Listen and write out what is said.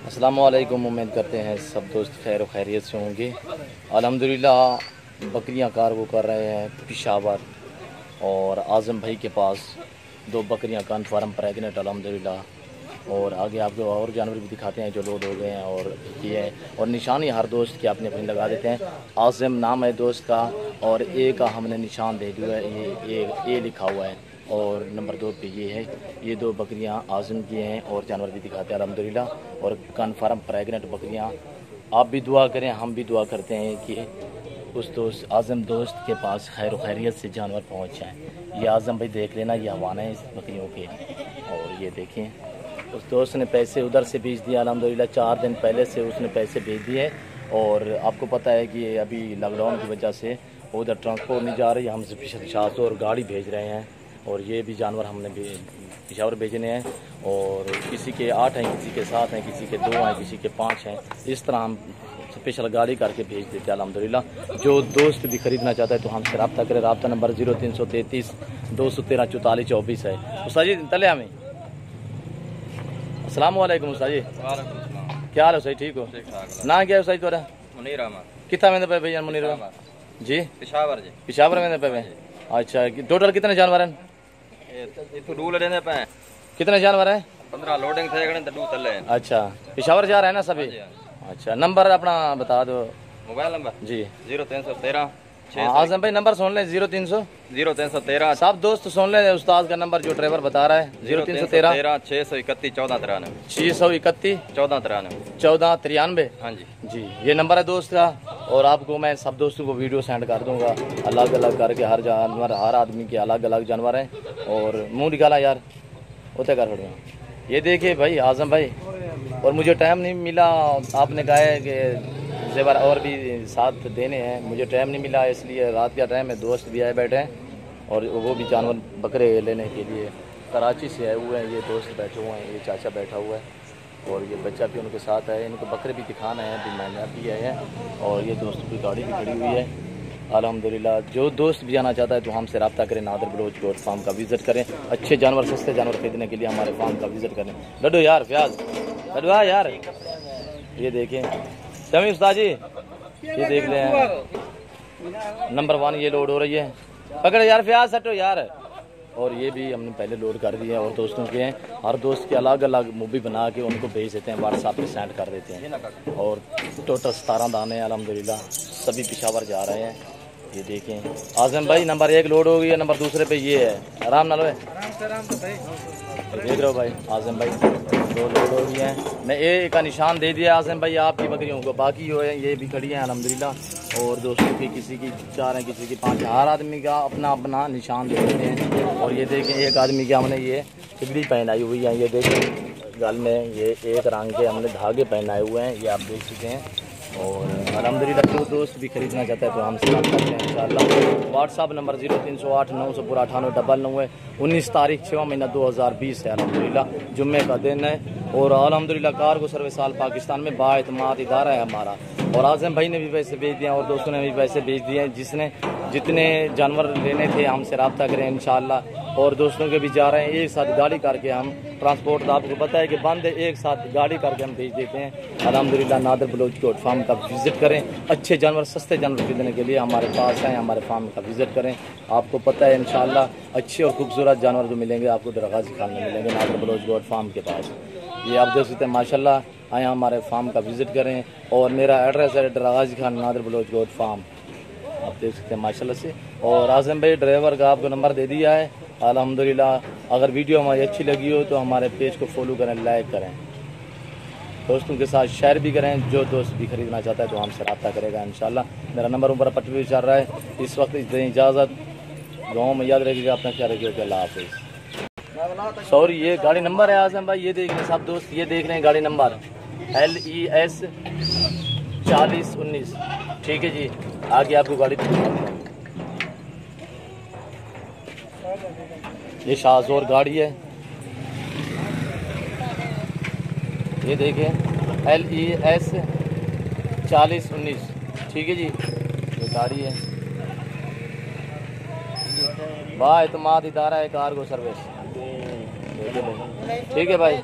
अस्सलाम वालेकुम। उम्मीद करते हैं सब दोस्त खैर व खैरियत से होंगे। अल्हम्दुलिल्लाह बकरियां कार्गो कर रहे हैं पेशावर, और आज़म भाई के पास 2 बकरियां कन्फर्म प्रेगनेंट अल्हम्दुलिल्लाह। और आगे आपको और जानवर भी दिखाते हैं जो लोड हो गए हैं। और ये है और निशानी हर दोस्त की अपनी अपनी लगा देते हैं। आज़म नाम है दोस्त का, और ए का हमने निशान दे दिया है, ये लिखा हुआ है। और नंबर 2 पे ये है। ये 2 बकरियां आज़म की हैं और जानवर भी दिखाते हैं अल्हम्दुलिल्लाह। और कन्फर्म प्रेगनेंट बकरियां। आप भी दुआ करें, हम भी दुआ करते हैं कि उस दोस्त आज़म दोस्त के पास खैर व खैरियत से जानवर पहुँच जाएँ। ये आज़म भाई देख लेना, ये हवाना है इस बकरियों के। और ये देखें उस दोस्त ने पैसे उधर से भेज दिया अल्हम्दुलिल्लाह। 4 दिन पहले से उसने पैसे भेज दिए। और आपको पता है कि अभी लॉकडाउन की वजह से उधर ट्रांसपोर्ट नहीं जा रही, हम शाह और गाड़ी भेज रहे हैं। और ये भी जानवर हमने पेशावर भेजने हैं। और किसी के 8 हैं, किसी के 7 हैं, किसी के 2 हैं, किसी के 5 हैं। इस तरह हम स्पेशल गाड़ी करके भेज देते हैं अल्हम्दुलिल्लाह। जो दोस्त भी ख़रीदना चाहता है तो हमसे रब्ता करें। रब्ता नंबर 0333 213 44 24 है। उस्ताद जी तले हमें अस्सलाम वालेकुम। उस्ताद जी क्या हाल है? सही ठीक हो? ना क्या है उस्ताद तोरा? मुनीर अहमद। कितना में पे भैया मुनीर जी? पेशावर जी। पेशावर में पे। अच्छा, टोटल कितने जानवर हैं? डूल रहने पे कितने जानवर हैं? 15 लोडिंग थे डू तले। अच्छा, पेशावर जा रहे हैं ना सभी? अच्छा, नंबर अपना बता दो। मोबाइल नंबर जी 0313 आज़म भाई नंबर सुन लें 0313 सब दोस्त सुन लें उस्ताद का नंबर जो ड्राइवर बता रहा है 0313 631 1493 631 1493। हाँ जी जी ये नंबर है दोस्त का। और आपको मैं सब दोस्तों को वीडियो सेंड कर दूंगा अलग अलग करके। हर जानवर हर आदमी के अलग अलग जानवर हैं। और मुंह निकाला यार उतने कर खड़े। ये देखिए भाई आज़म भाई, और मुझे टाइम नहीं मिला। आपने कहा है कि जेवर और भी साथ देने हैं, मुझे टाइम नहीं मिला, इसलिए रात का टाइम है। दोस्त भी आए बैठे हैं और वो भी जानवर बकरे लेने के लिए कराची से आए हुए हैं। ये दोस्त बैठे हुए हैं, ये चाचा बैठा हुआ है और ये बच्चा भी उनके साथ है। इनको बकरे भी दिखाना है, अभी मैंने भी आए हैं। और ये दोस्त की गाड़ी भी खड़ी हुई है अल्हम्दुलिल्लाह। जो दोस्त भी आना चाहता है तो हमसे रब्ता करें। नादर बलोच गोट फार्म का विज़िट करें। अच्छे जानवर सस्ते जानवर खरीदने के लिए हमारे फार्म का विज़िट करें। लड्डू यार प्याज लड्डू यार ये देखें समी उस्ताद जी, ये देख लें नंबर 1 ये लोड हो रही है। पकड़े यार प्याज सटो यार। और ये भी हमने पहले लोड कर दिया है और दोस्तों के हैं। हर दोस्त के अलग अलग मूवी बना के उनको भेज देते हैं, व्हाट्सएप पे सेंड कर देते हैं। और टोटल 17 दाने अल्हम्दुलिल्लाह सभी पेशावर जा रहे हैं। ये देखें आज़म भाई नंबर 1 लोड हो गई है, नंबर 2 पे ये है। आराम ना लो देख रहे हो भाई आज़म भाई 2 लोड हो गई हैं। मैं ए का निशान दे दिया आज़म भाई आपकी बकरियों को। बाकी हो है ये भी खड़ी हैं अल्हम्दुलिल्लाह। और दोस्तों की किसी की 4 हैं, किसी की 5 हैं। हर आदमी का अपना अपना निशान दे देते हैं। और ये देखें एक आदमी की हमने ये टिकड़ी पहनाई हुई है। ये देखें गल में ये एक रंग के हमने धागे पहनाए हुए हैं, ये आप देख चुके हैं। और अल्हम्दुलिल्लाह जो दोस्त भी खरीदना चाहता है तो हमसे बात करते हैं इंशाअल्लाह। व्हाट्सअप नंबर 0308 900 9899 है। 19 तारीख 6 महीना 2020 है अल्हम्दुलिल्लाह, जुम्मे का दिन है। और अल्हम्दुलिल्लाह कार्गो सर्विस आल पाकिस्तान में बाएतमाद इदारा है हमारा। और आज़म भाई ने भी पैसे भेज दिए और दोस्तों ने भी पैसे भेज दिए हैं। जिसने जितने जानवर लेने थे हमसे रब्ता करें इंशाअल्लाह। और दोस्तों के भी जा रहे हैं एक साथ गाड़ी करके। हम ट्रांसपोर्ट आपको पता है कि बंद है, एक साथ गाड़ी करके हम भेज देते हैं अल्हम्दुलिल्लाह। नादर बलोच गोट फार्म का विज़िट करें। अच्छे जानवर सस्ते जानवर खरीदने के लिए हमारे पास आएँ, हमारे फार्म का विज़िट करें। आपको पता है इंशाअल्लाह अच्छे और खूबसूरत जानवर जो मिलेंगे आपको दरगाज़ी खान में मिलेंगे नादर बलोच गोट फार्म के पास। ये आप देख सकते हैं माशाल्लाह। आए हमारे फार्म का विज़िट करें। और मेरा एड्रेस है दरगाज़ी खान नादर बलोच गोट फार्म, आप देख सकते हैं माशाल्लाह से। और आज़म भाई ड्राइवर का आपको नंबर दे दिया है अल्हम्दुलिल्लाह। अगर वीडियो हमारी अच्छी लगी हो तो हमारे पेज को फॉलो करें, लाइक करें, दोस्तों के साथ शेयर भी करें। जो दोस्त भी खरीदना चाहता है तो हमसे रब्ता करेगा इंशाल्लाह। मेरा नंबर ऊपर पट्टी भी चल रहा है। इस वक्त इजाज़त, गाँव में याद रखिएगा, अपना ख्याल रखिएगा। अल्लाह हाफिज़। सॉरी ये गाड़ी नंबर है आज़म भाई, ये देख रहे हैं सब दोस्त, ये देख रहे हैं गाड़ी नंबर LES 4019। ठीक है जी, आगे आपको गाड़ी ये शाहजोर गाड़ी है। ये देखें LES 4019। ठीक है जी, ये गाड़ी है। बाएतमाद इदारा है कार्गो सर्विस। ठीक है भाई।